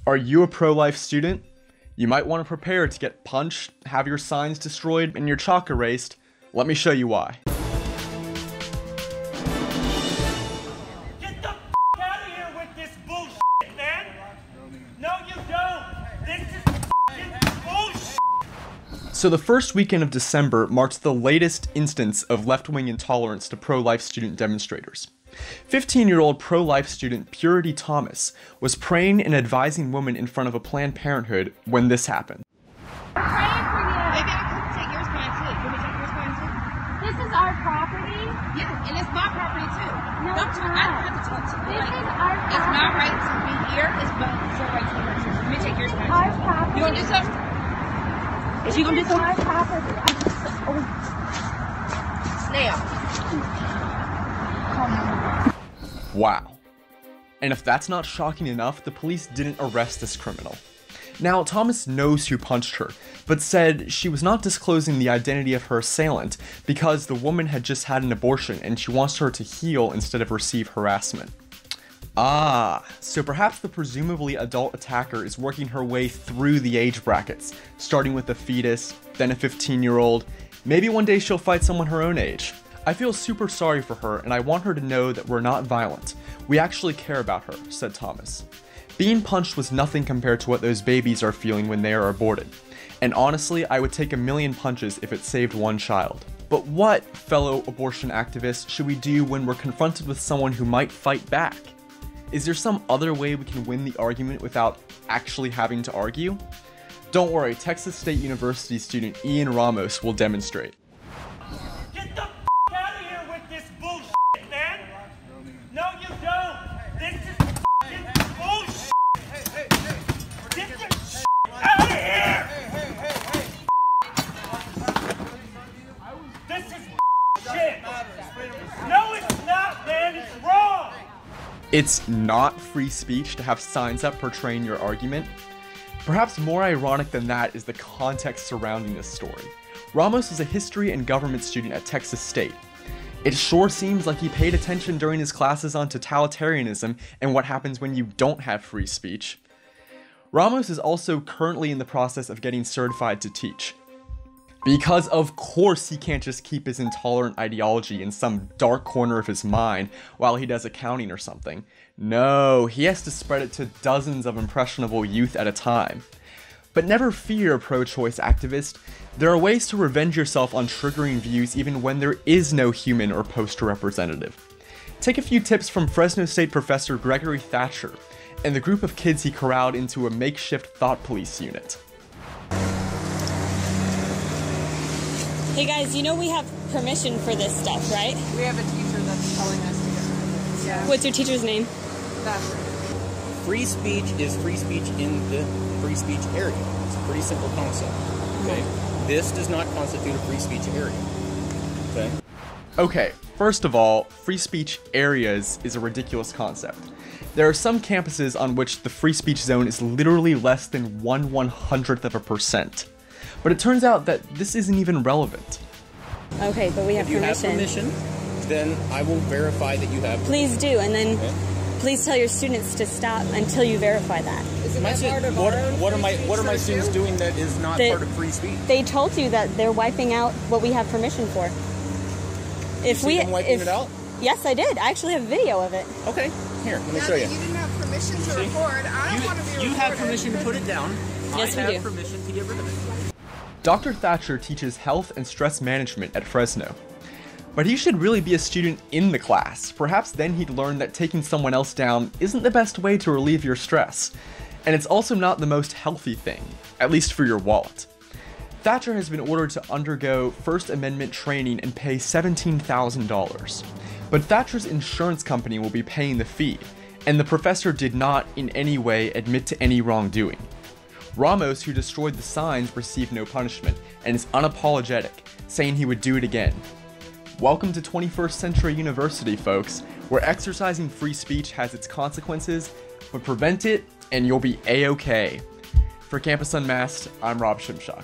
Are you a pro-life student? You might want to prepare to get punched, have your signs destroyed, and your chalk erased. Let me show you why. Get the f*** out of here with this bullshit, man! No, you don't! This is f***ing bullshit! So the first weekend of December marked the latest instance of left-wing intolerance to pro-life student demonstrators. 15-year-old pro-life student Purity Thomas was praying and advising women in front of a Planned Parenthood when this happened. Maybe I could take yours mine too. Can we take yours mine too? This is our property. Yeah, and it's my property too. No, Don't it's talk, not. I don't have to talk to you. This is our property. It's my right to be here. It's your right to be here. Let me take yours mine Our too. property. You want to do something? Is she going to do This is our something? property. Now. Wow. And if that's not shocking enough, the police didn't arrest this criminal. Now, Thomas knows who punched her, but said she was not disclosing the identity of her assailant because the woman had just had an abortion and she wants her to heal instead of receive harassment. Ah, so perhaps the presumably adult attacker is working her way through the age brackets, starting with a fetus, then a 15-year-old. Maybe one day she'll fight someone her own age. I feel super sorry for her, and I want her to know that we're not violent. We actually care about her, said Thomas. Being punched was nothing compared to what those babies are feeling when they are aborted. And honestly, I would take 1,000,000 punches if it saved one child. But what, fellow abortion activists, should we do when we're confronted with someone who might fight back? Is there some other way we can win the argument without actually having to argue? Don't worry, Texas State University student Ian Ramos will demonstrate. Get the f*** out of here with this bullshit, man! No, you don't! This is f***ing bullshit! Get the shit out of here! This is shit! No, it's not, man! It's wrong! It's not free speech to have signs up portraying your argument. Perhaps more ironic than that is the context surrounding this story. Ramos is a history and government student at Texas State. It sure seems like he paid attention during his classes on totalitarianism and what happens when you don't have free speech. Ramos is also currently in the process of getting certified to teach. Because of course he can't just keep his intolerant ideology in some dark corner of his mind while he does accounting or something. No, he has to spread it to dozens of impressionable youth at a time. But never fear, pro-choice activist. There are ways to revenge yourself on triggering views even when there is no human or poster representative. Take a few tips from Fresno State professor Gregory Thatcher and the group of kids he corralled into a makeshift thought police unit. Hey guys, you know we have permission for this stuff, right? We have a teacher that's telling us to get rid of it. Yeah. What's your teacher's name? That's Free speech is free speech in the free speech area. It's a pretty simple concept. Okay? This does not constitute a free speech area. Okay? Okay, first of all, free speech areas is a ridiculous concept. There are some campuses on which the free speech zone is literally less than 1/100%. But it turns out that this isn't even relevant. Okay, but we have If you permission. have permission, then I will verify that you have permission. Please do, and then Okay? please tell your students to stop until you verify that. Isn't My that stu- part of what, our own what are free my speech what are my though, students too? doing that is not They- part of free speech? They told you that they're wiping out what we have permission for. If See them wiping it out? Yes, I did. I actually have video of it. Okay, here, let me Yeah, show but you. you didn't have permission to record. I don't want to be recorded. You have permission to put it down. Yes, I we have do. permission to get rid of it. Dr. Thatcher teaches health and stress management at Fresno. But he should really be a student in the class. Perhaps then he'd learn that taking someone else down isn't the best way to relieve your stress. And it's also not the most healthy thing, at least for your wallet. Thatcher has been ordered to undergo First Amendment training and pay $17,000. But Thatcher's insurance company will be paying the fee, and the professor did not in any way admit to any wrongdoing. Ramos, who destroyed the signs, received no punishment, and is unapologetic, saying he would do it again. Welcome to 21st Century University, folks, where exercising free speech has its consequences, but prevent it and you'll be A-OK. For Campus Unmasked, I'm Rob Shimshock.